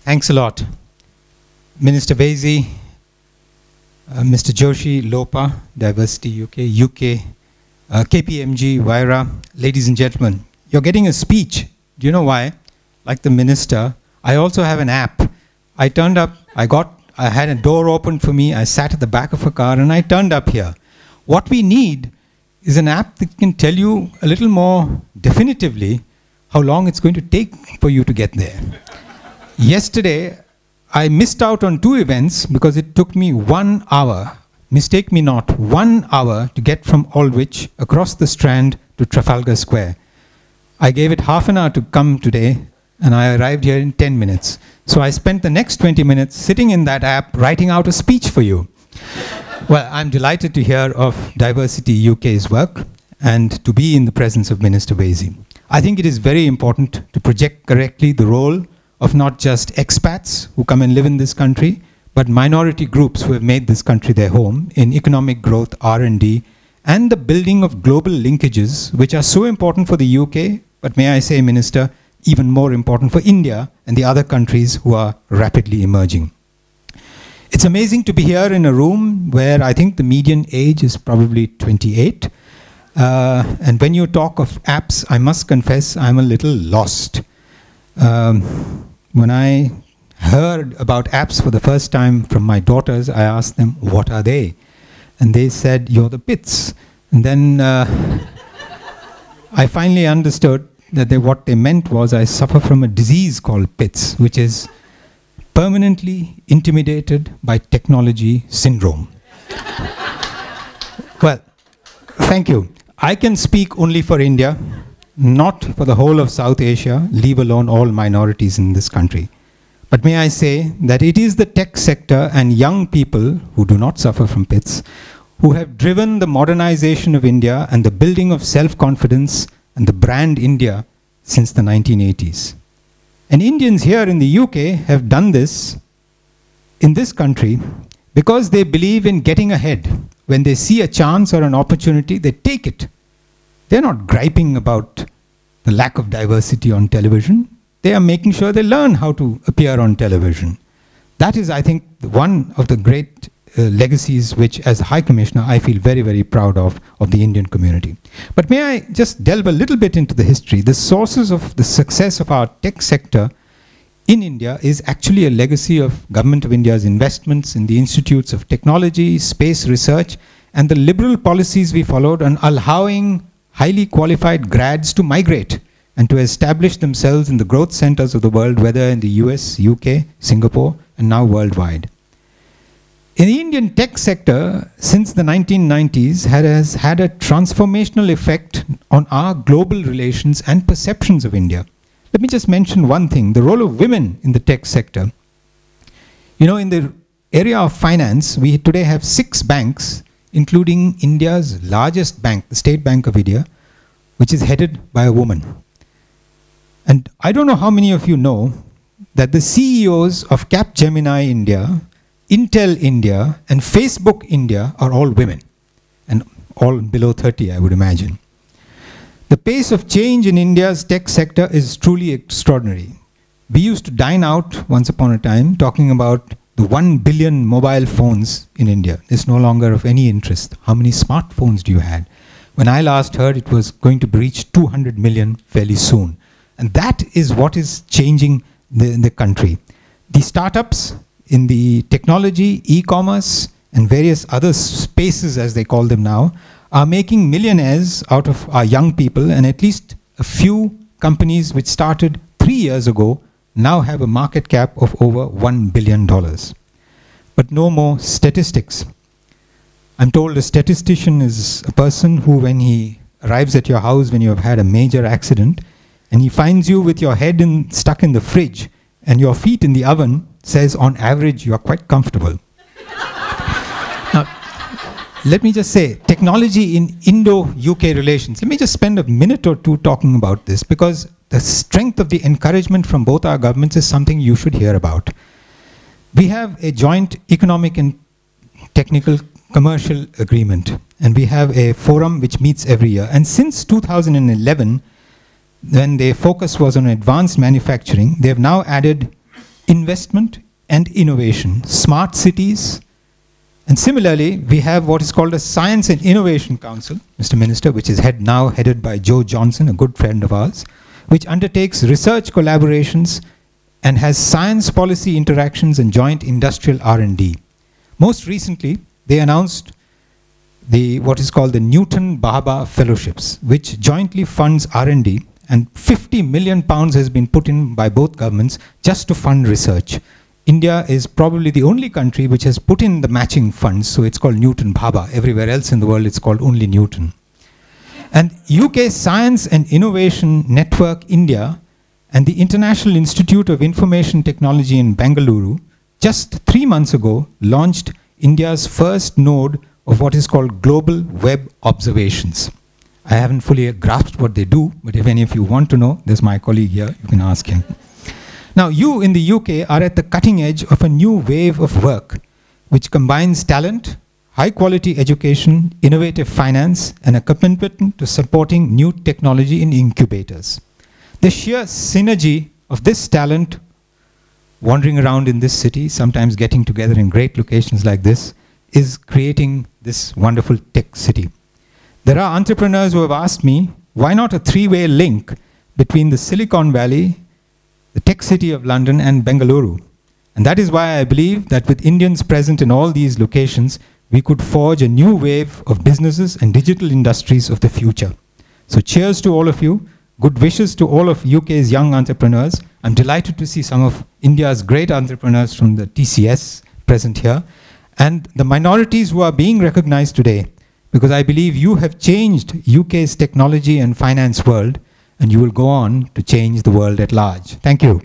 Thanks a lot. Minister Vaisi, Mr. Joshi, LOPA, Diversity UK, KPMG, Wayra, ladies and gentlemen, you're getting a speech. Do you know why? Like the minister, I also have an app. I turned up, I had a door opened for me, I sat at the back of a car and I turned up here. What we need is an app that can tell you a little more definitively how long it's going to take for you to get there. Yesterday, I missed out on 2 events because it took me 1 hour, mistake me not, 1 hour to get from Aldwych across the Strand to Trafalgar Square. I gave it half an hour to come today and I arrived here in 10 minutes. So I spent the next 20 minutes sitting in that app writing out a speech for you. Well, I'm delighted to hear of Diversity UK's work and to be in the presence of Minister Vaisi. I think it is very important to project correctly the role of not just expats who come and live in this country, but minority groups who have made this country their home in economic growth, R&D, and the building of global linkages, which are so important for the UK, but may I say, Minister, even more important for India and the other countries who are rapidly emerging. It's amazing to be here in a room where I think the median age is probably 28. And when you talk of apps, I must confess I'm a little lost. When I heard about apps for the first time from my daughters, I asked them, what are they? And they said, you're the pits. And then I finally understood that what they meant was I suffer from a disease called PITS, which is permanently intimidated by technology syndrome. Well, thank you. I can speak only for India, not for the whole of South Asia, leave alone all minorities in this country. But may I say that it is the tech sector and young people who do not suffer from PITS who have driven the modernization of India and the building of self-confidence and the brand India since the 1980s. And Indians here in the UK have done this in this country because they believe in getting ahead. When they see a chance or an opportunity, they take it. They're not griping about the lack of diversity on television. They are making sure they learn how to appear on television. That is, I think, one of the great legacies which, as High Commissioner, I feel very, very proud of the Indian community. But may I just delve a little bit into the history? The sources of the success of our tech sector in India is actually a legacy of Government of India's investments in the institutes of technology, space research, and the liberal policies we followed on allowing highly qualified grads to migrate and to establish themselves in the growth centers of the world, whether in the US, UK, Singapore, and now worldwide. In the Indian tech sector, since the 1990s, has had a transformational effect on our global relations and perceptions of India. Let me just mention one thing, the role of women in the tech sector. You know, in the area of finance, we today have 6 banks, including India's largest bank, the State Bank of India, which is headed by a woman. And I don't know how many of you know that the CEOs of Capgemini India, Intel India, and Facebook India are all women, and all below 30, I would imagine. The pace of change in India's tech sector is truly extraordinary. We used to dine out once upon a time talking about the 1 billion mobile phones in India. It's no longer of any interest. How many smartphones do you have? When I last heard, it was going to reach 200 million fairly soon. And that is what is changing the country. The startups in the technology, e-commerce, and various other spaces, as they call them now, are making millionaires out of our young people, and at least a few companies which started 3 years ago now have a market cap of over $1 billion. But no more statistics. I'm told a statistician is a person who, when he arrives at your house when you have had a major accident, and he finds you with your head stuck in the fridge and your feet in the oven, says on average you are quite comfortable. Now, let me just say, technology in Indo-UK relations, let me just spend a minute or two talking about this, because the strength of the encouragement from both our governments is something you should hear about. We have a joint economic and technical commercial agreement, and we have a forum which meets every year. And since 2011, when their focus was on advanced manufacturing, they have now added investment and innovation, smart cities, and similarly, we have what is called a Science and Innovation Council, Mr. Minister, which is now headed by Joe Johnson, a good friend of ours, which undertakes research collaborations and has science policy interactions and joint industrial R&D. Most recently, they announced what is called the Newton Bhabha Fellowships, which jointly funds R&D, and 50 million pounds has been put in by both governments just to fund research. India is probably the only country which has put in the matching funds, so it's called Newton Bhabha. Everywhere else in the world it's called only Newton. And UK Science and Innovation Network India and the International Institute of Information Technology in Bengaluru just 3 months ago launched India's first node of what is called Global Web Observations. I haven't fully grasped what they do, but if any of you want to know, there's my colleague here, you can ask him. Now, you in the UK are at the cutting edge of a new wave of work, which combines talent, high-quality education, innovative finance, and a commitment to supporting new technology in incubators. The sheer synergy of this talent wandering around in this city, sometimes getting together in great locations like this, is creating this wonderful tech city. There are entrepreneurs who have asked me, why not a three-way link between the Silicon Valley, the tech city of London, and Bengaluru? And that is why I believe that with Indians present in all these locations, we could forge a new wave of businesses and digital industries of the future. So cheers to all of you. Good wishes to all of UK's young entrepreneurs. I'm delighted to see some of India's great entrepreneurs from the TCS present here. And the minorities who are being recognized today, because I believe you have changed UK's technology and finance world, and you will go on to change the world at large. Thank you.